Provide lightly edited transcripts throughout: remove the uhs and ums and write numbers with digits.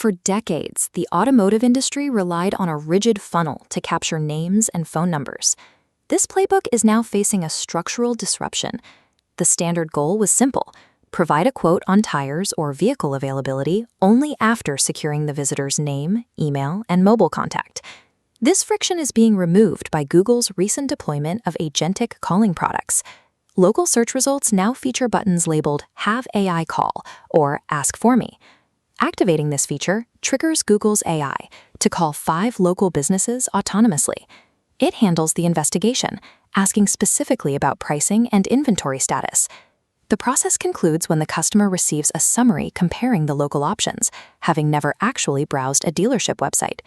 For decades, the automotive industry relied on a rigid funnel to capture names and phone numbers. This playbook is now facing a structural disruption. The standard goal was simple: provide a quote on tires or vehicle availability only after securing the visitor's name, email, and mobile contact. This friction is being removed by Google's recent deployment of agentic calling products. Local search results now feature buttons labeled Have AI Call or Ask For Me. Activating this feature triggers Google's AI to call 5 local businesses autonomously. It handles the investigation, asking specifically about pricing and inventory status. The process concludes when the customer receives a summary comparing the local options, having never actually browsed a dealership website.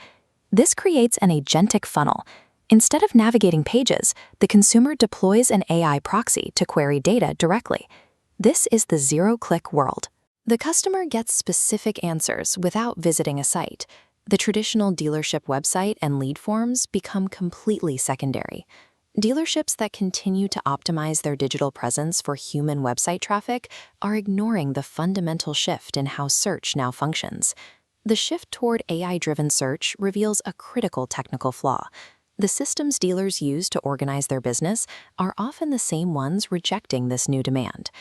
This creates an agentic funnel. Instead of navigating pages, the consumer deploys an AI proxy to query data directly. This is the zero-click world. The customer gets specific answers without visiting a site. The traditional dealership website and lead forms become completely secondary. Dealerships that continue to optimize their digital presence for human website traffic are ignoring the fundamental shift in how search now functions. The shift toward AI-driven search reveals a critical technical flaw. The systems dealers use to organize their business are often the same ones rejecting this new demand.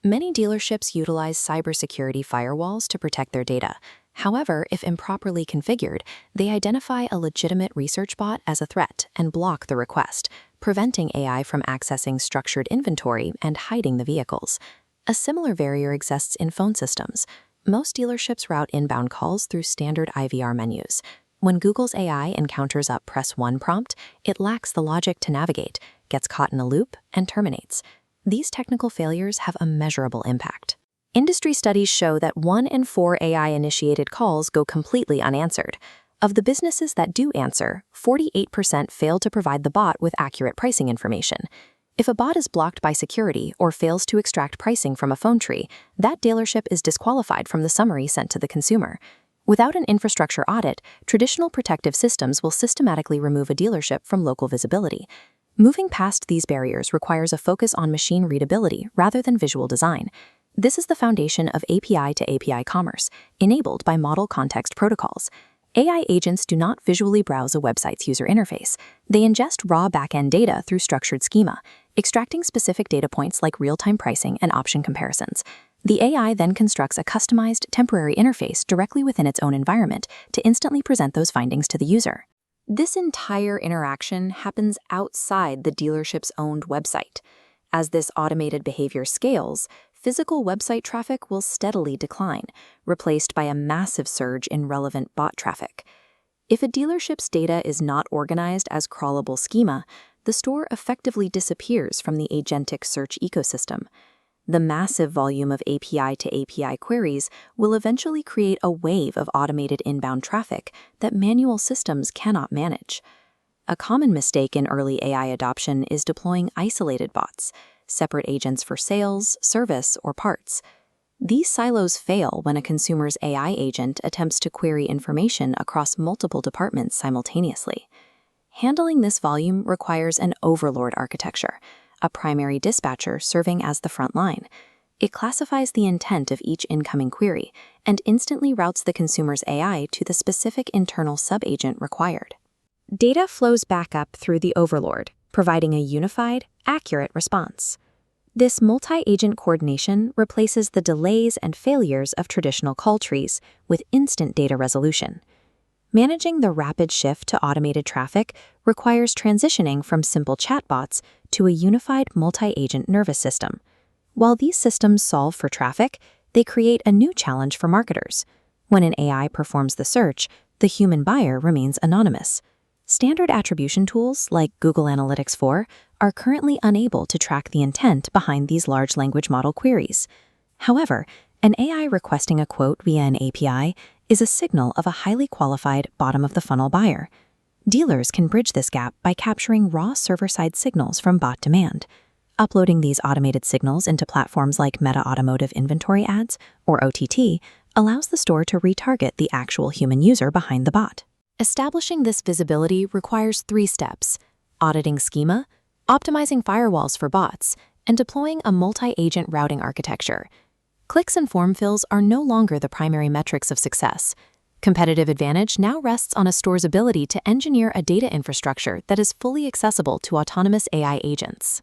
Many dealerships utilize cybersecurity firewalls to protect their data. However, if improperly configured, they identify a legitimate research bot as a threat and block the request, preventing AI from accessing structured inventory and hiding the vehicles. A similar barrier exists in phone systems. Most dealerships route inbound calls through standard IVR menus. When Google's AI encounters a Press 1 prompt, it lacks the logic to navigate, gets caught in a loop, and terminates. These technical failures have a measurable impact. Industry studies show that 1 in 4 AI-initiated calls go completely unanswered. Of the businesses that do answer, 48% fail to provide the bot with accurate pricing information. If a bot is blocked by security or fails to extract pricing from a phone tree, that dealership is disqualified from the summary sent to the consumer. Without an infrastructure audit, traditional protective systems will systematically remove a dealership from local visibility. Moving past these barriers requires a focus on machine readability rather than visual design. This is the foundation of API to API commerce, enabled by model context protocols. AI agents do not visually browse a website's user interface. They ingest raw backend data through structured schema, extracting specific data points like real-time pricing and option comparisons. The AI then constructs a customized, temporary interface directly within its own environment to instantly present those findings to the user. This entire interaction happens outside the dealership's owned website. As this automated behavior scales, physical website traffic will steadily decline, replaced by a massive surge in relevant bot traffic. If a dealership's data is not organized as crawlable schema, the store effectively disappears from the agentic search ecosystem. The massive volume of API to API queries will eventually create a wave of automated inbound traffic that manual systems cannot manage. A common mistake in early AI adoption is deploying isolated bots, separate agents for sales, service, or parts. These silos fail when a consumer's AI agent attempts to query information across multiple departments simultaneously. Handling this volume requires an Overlord architecture, a primary dispatcher serving as the front line. It classifies the intent of each incoming query and instantly routes the consumer's AI to the specific internal subagent required. Data flows back up through the Overlord, providing a unified, accurate response. This multi-agent coordination replaces the delays and failures of traditional call trees with instant data resolution. Managing the rapid shift to automated traffic requires transitioning from simple chatbots to a unified multi-agent nervous system. While these systems solve for traffic, they create a new challenge for marketers. When an AI performs the search, the human buyer remains anonymous. Standard attribution tools like Google Analytics 4 are currently unable to track the intent behind these large language model queries. However, an AI requesting a quote via an API is a signal of a highly qualified bottom-of-the-funnel buyer. Dealers can bridge this gap by capturing raw server-side signals from bot demand. Uploading these automated signals into platforms like Meta Automotive Inventory Ads, or OTT, allows the store to retarget the actual human user behind the bot. Establishing this visibility requires 3 steps: auditing schema, optimizing firewalls for bots, and deploying a multi-agent routing architecture. Clicks and form fills are no longer the primary metrics of success. competitive advantage now rests on a store's ability to engineer a data infrastructure that is fully accessible to autonomous AI agents.